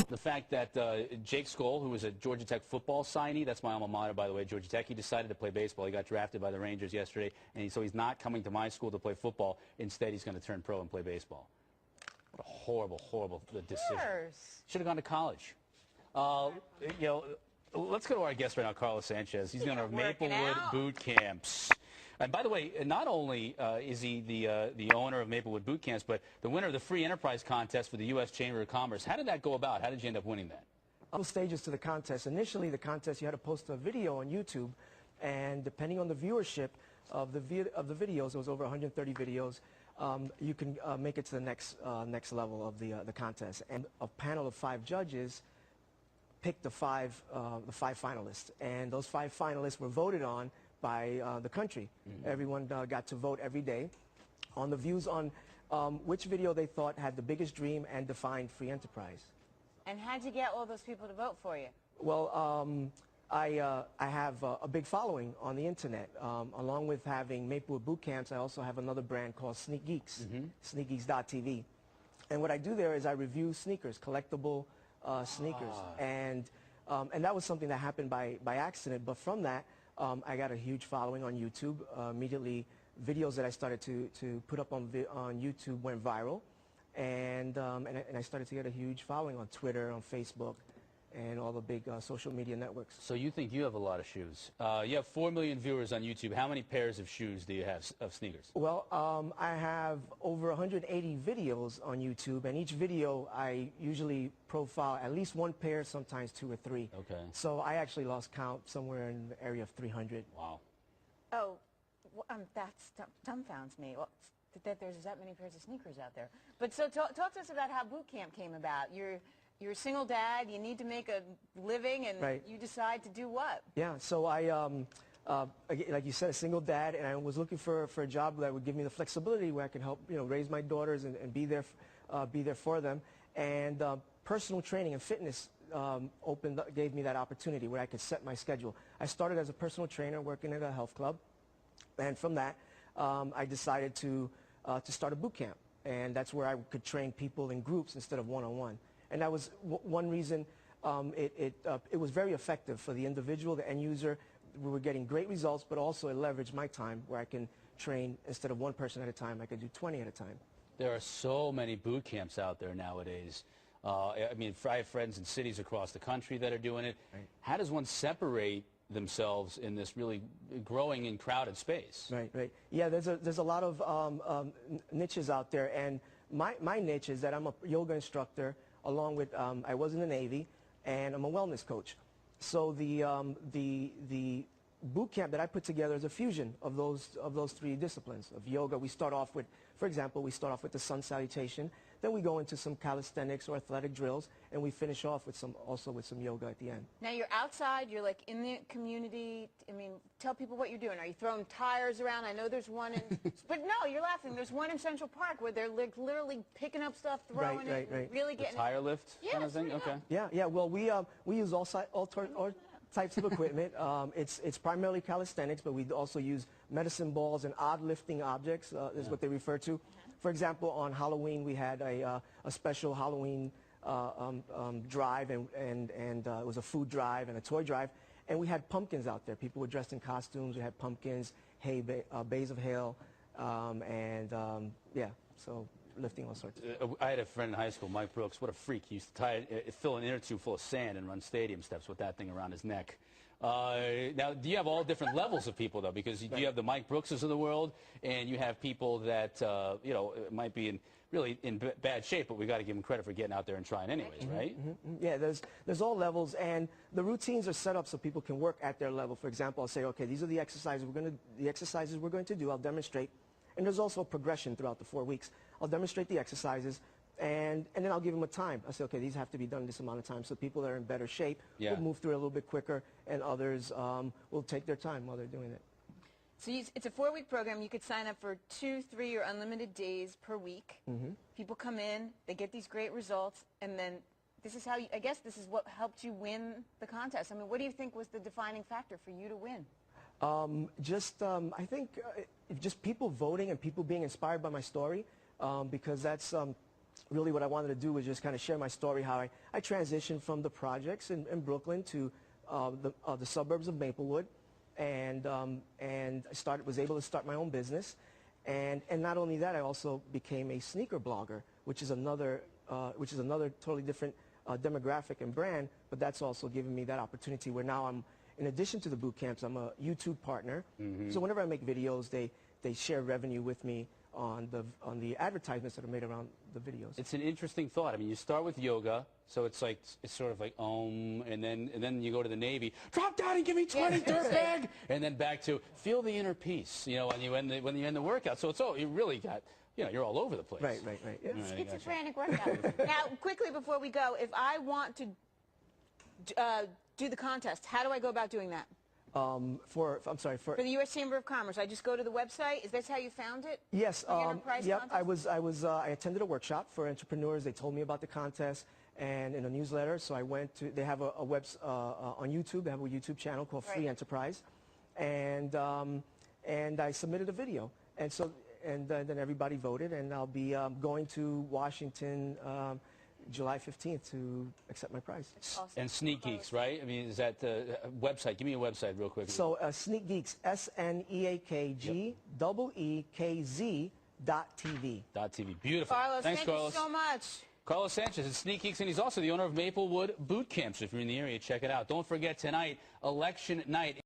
The fact that Jake Skoll, who was a Georgia Tech football signee, that's my alma mater, by the way, Georgia Tech, he decided to play baseball. He got drafted by the Rangers yesterday, and so he's not coming to my school to play football. Instead, he's going to turn pro and play baseball. What a horrible, horrible decision. Should have gone to college. Let's go to our guest right now, Carlos Sanchez. He's going to Maplewood boot camps. And by the way, not only is he the owner of Maplewood boot camps, but the winner of the free enterprise contest for the U.S. Chamber of Commerce. How did that go about? How did you end up winning that? Couple stages to the contest. Initially, the contest, you had to post a video on YouTube, and depending on the viewership of the videos, it was over 130 videos. You can make it to the next level of the contest. And a panel of 5 judges picked the five finalists, and those 5 finalists were voted on by the country. Everyone got to vote every day on the views on which video they thought had the biggest dream and defined free enterprise. And how'd you get all those people to vote for you? Well, I have a big following on the internet. Along with having Maplewood boot camps, I also have another brand called Sneak Geeks, sneakgeeks.tv. And what I do there is I review sneakers, collectible sneakers. And that was something that happened by accident. But from that, I got a huge following on YouTube. Immediately, videos that I started to put up on YouTube went viral. And I started to get a huge following on Twitter, on Facebook, and all the big social media networks. So you think you have a lot of shoes. You have 4 million viewers on YouTube. How many pairs of shoes do you have of sneakers? Well, I have over 180 videos on YouTube, and each video I usually profile at least 1 pair, sometimes 2 or 3. Okay. So I actually lost count somewhere in the area of 300. Wow. Oh, that dumbfounds me. Well, that there's that many pairs of sneakers out there. But so talk to us about how boot camp came about. You're a single dad, you need to make a living, and you decide to do what? Yeah, so I, like you said, a single dad, and I was looking for a job that would give me the flexibility where I can help, raise my daughters and be there for them. And personal training and fitness gave me that opportunity where I could set my schedule. I started as a personal trainer working at a health club, and from that, I decided to start a boot camp, and that's where I could train people in groups instead of one-on-one. And that was one reason it was very effective for the individual, the end user. We were getting great results, but also it leveraged my time where I can train instead of 1 person at a time, I could do 20 at a time. There are so many boot camps out there nowadays. I mean, I have friends in cities across the country that are doing it. Right. How does one separate themselves in this really growing and crowded space? Right. Yeah, there's a lot of niches out there, and my niche is that I'm a yoga instructor, along with I was in the Navy, and I'm a wellness coach. So the boot camp that I put together is a fusion of those 3 disciplines. Of yoga, we start off with, for example, the sun salutation. Then we go into some calisthenics or athletic drills, and we finish off with some yoga at the end. Now you're outside, you're like in the community. I mean, tell people what you're doing. Are you throwing tires around? I know there's one in, but no, you're laughing. There's one in Central Park where they're like literally picking up stuff, throwing it, really getting the tire lift kind of thing. Okay. Yeah. Well, we use all types of equipment. It's primarily calisthenics, but we also use medicine balls and odd lifting objects, is what they refer to. For example, on Halloween, we had a special Halloween drive, and it was a food drive and a toy drive, and we had pumpkins out there. People were dressed in costumes. We had pumpkins, bays of hail, so lifting all sorts. I had a friend in high school, Mike Brooks. What a freak. He used to fill an inner tube full of sand and run stadium steps with that thing around his neck. Now, do you have all different levels of people, though? Because you have the Mike Brookses of the world, and you have people that, might be really in bad shape, but we got to give them credit for getting out there and trying anyways, right? Yeah, there's all levels, and the routines are set up so people can work at their level. For example, I'll say, okay, these are the exercises we're going to do. I'll demonstrate, and there's also a progression throughout the 4 weeks. I'll demonstrate the exercises, and then I'll give them a time. I say, okay, these have to be done this amount of time. So people that are in better shape will move through it a little bit quicker, and others will take their time while they're doing it. So it's a 4-week program. You could sign up for 2, 3, or unlimited days per week. People come in, they get these great results, and then this is how I guess this is what helped you win the contest. I mean, what do you think was the defining factor for you to win? I think just people voting and people being inspired by my story, because that's really what I wanted to do was just kind of share my story, how I transitioned from the projects in Brooklyn to the suburbs of Maplewood, and was able to start my own business. And not only that, I also became a sneaker blogger, which is another totally different demographic and brand, but that's also given me that opportunity where now I'm, in addition to the boot camps, I'm a YouTube partner. So whenever I make videos, they share revenue with me on the advertisements that are made around the videos. It's an interesting thought. I mean, you start with yoga, so it's sort of like and then you go to the Navy, drop down and give me 20 dirtbag, and then back to feel the inner peace, you know, when you end the workout. So you really got, you know, you're all over the place. Right. Yeah. Schizophrenic workout. Now, quickly before we go, if I want to do the contest, how do I go about doing that? For the U.S. Chamber of Commerce, I just go to the website. Is this how you found it? Yes. Yep. I attended a workshop for entrepreneurs. They told me about the contest and in a newsletter. So I went to. They have on YouTube. They have a YouTube channel called Free Enterprise, and I submitted a video. And so then everybody voted, and I'll be going to Washington. July 15th to accept my prize. Awesome. And Sneak Geeks, right? I mean, is that the website? Give me a website real quick. So Sneak Geeks, SNEAKGEEKZ.TV. .tv. Beautiful. Carlos, thanks, Carlos. Thank you so much. Carlos Sanchez is Sneak Geeks, and he's also the owner of Maplewood Boot Camps. If you're in the area, check it out. Don't forget tonight, election night.